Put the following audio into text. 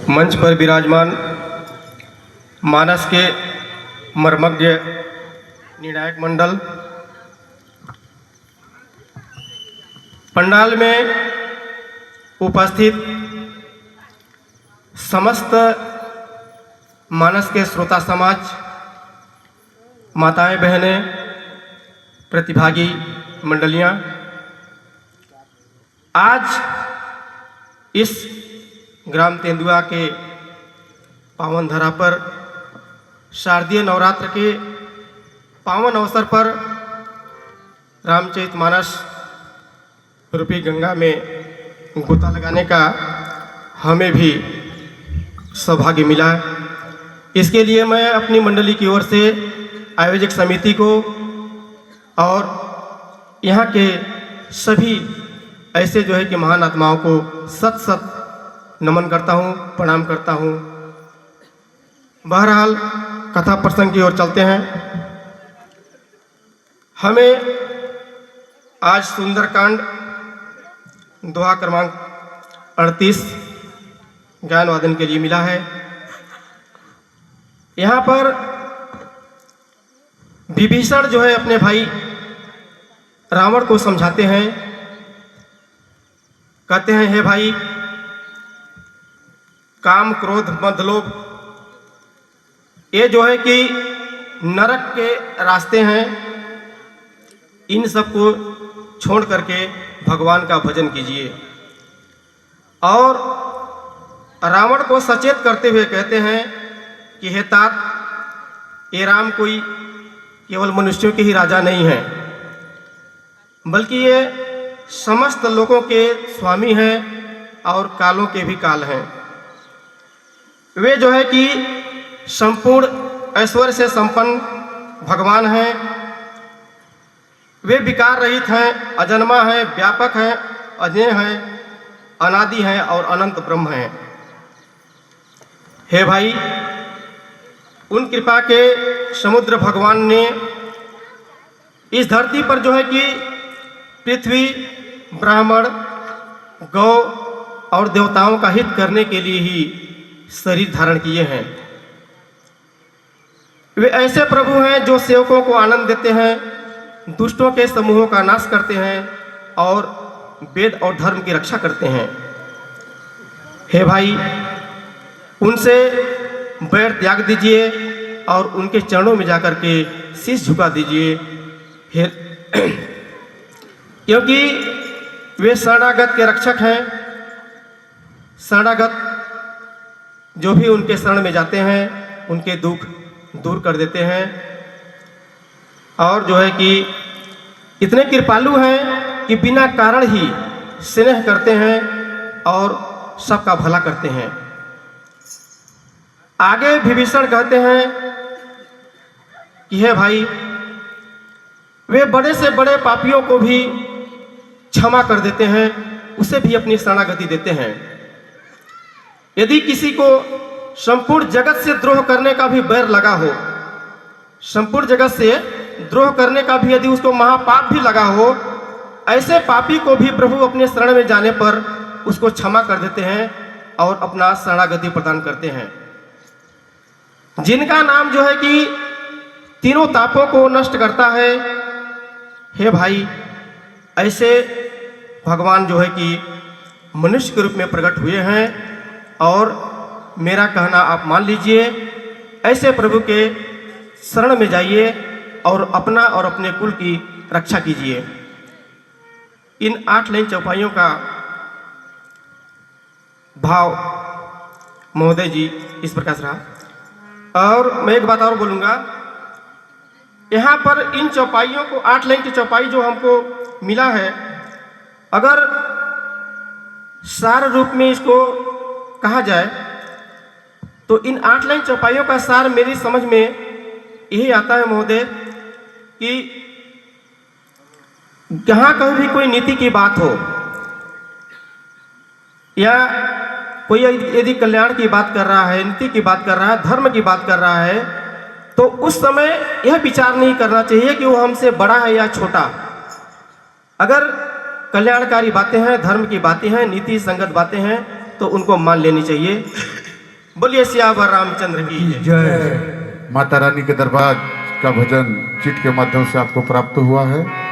मंच पर विराजमान मानस के मर्मज्ञ निर्णायक मंडल, पंडाल में उपस्थित समस्त मानस के श्रोता समाज, माताएं बहनें, प्रतिभागी मंडलियां, आज इस ग्राम तेंदुआ के पावन धरा पर शारदीय नवरात्र के पावन अवसर पर रामचरितमानस रूपी गंगा में गोता लगाने का हमें भी सौभाग्य मिला। इसके लिए मैं अपनी मंडली की ओर से आयोजक समिति को और यहाँ के सभी ऐसे जो है कि महान आत्माओं को सत सत नमन करता हूँ, प्रणाम करता हूँ। बहरहाल कथा प्रसंग की ओर चलते हैं। हमें आज सुंदरकांड दोहा क्रमांक 38 गायन वादन के लिए मिला है। यहाँ पर विभीषण जो है अपने भाई रावण को समझाते हैं, कहते हैं हे भाई, काम क्रोध मद लोभ ये जो है कि नरक के रास्ते हैं, इन सबको छोड़ करके भगवान का भजन कीजिए। और रावण को सचेत करते हुए कहते हैं कि हे तात, ये राम कोई केवल मनुष्यों के ही राजा नहीं है, बल्कि ये समस्त लोगों के स्वामी हैं और कालों के भी काल हैं। वे जो है कि संपूर्ण ऐश्वर्य से संपन्न भगवान हैं। वे विकार रहित हैं, अजन्मा हैं, व्यापक हैं, अजय हैं, अनादि हैं और अनंत ब्रह्म हैं। हे भाई, उन कृपा के समुद्र भगवान ने इस धरती पर जो है कि पृथ्वी, ब्राह्मण, गौ और देवताओं का हित करने के लिए ही शरीर धारण किए हैं। वे ऐसे प्रभु हैं जो सेवकों को आनंद देते हैं, दुष्टों के समूहों का नाश करते हैं और वेद और धर्म की रक्षा करते हैं। हे भाई, उनसे बैर त्याग दीजिए और उनके चरणों में जाकर के शीश झुका दीजिए, क्योंकि वे शरणागत के रक्षक हैं। शरणागत जो भी उनके शरण में जाते हैं उनके दुख दूर कर देते हैं और जो है कि इतने कृपालु हैं कि बिना कारण ही स्नेह करते हैं और सबका भला करते हैं। आगे विभीषण कहते हैं कि हे भाई, वे बड़े से बड़े पापियों को भी क्षमा कर देते हैं, उसे भी अपनी शरणागति देते हैं। यदि किसी को संपूर्ण जगत से द्रोह करने का भी बैर लगा हो, संपूर्ण जगत से द्रोह करने का भी यदि उसको महापाप भी लगा हो, ऐसे पापी को भी प्रभु अपने शरण में जाने पर उसको क्षमा कर देते हैं और अपना शरणागति प्रदान करते हैं। जिनका नाम जो है कि तीनों तापों को नष्ट करता है, हे भाई, ऐसे भगवान जो है कि मनुष्य के रूप में प्रकट हुए हैं और मेरा कहना आप मान लीजिए, ऐसे प्रभु के शरण में जाइए और अपना और अपने कुल की रक्षा कीजिए। इन 8 लाइन चौपाइयों का भाव महोदय जी इस प्रकार से रहा। और मैं एक बात और बोलूँगा, यहाँ पर इन चौपाइयों को 8 लाइन की चौपाई जो हमको मिला है, अगर सार रूप में इसको कहा जाए तो इन 8 लाइन चौपाइयों का सार मेरी समझ में यही आता है महोदय कि जहाँ कहीं भी कोई नीति की बात हो या कोई यदि कल्याण की बात कर रहा है, नीति की बात कर रहा है, धर्म की बात कर रहा है, तो उस समय यह विचार नहीं करना चाहिए कि वो हमसे बड़ा है या छोटा। अगर कल्याणकारी बातें हैं, धर्म की बातें हैं, नीति संगत बातें हैं, तो उनको मान लेनी चाहिए। बोलिए सियावर रामचंद्र की जय। माता रानी के दरबार का भजन चिट के माध्यम से आपको प्राप्त हुआ है।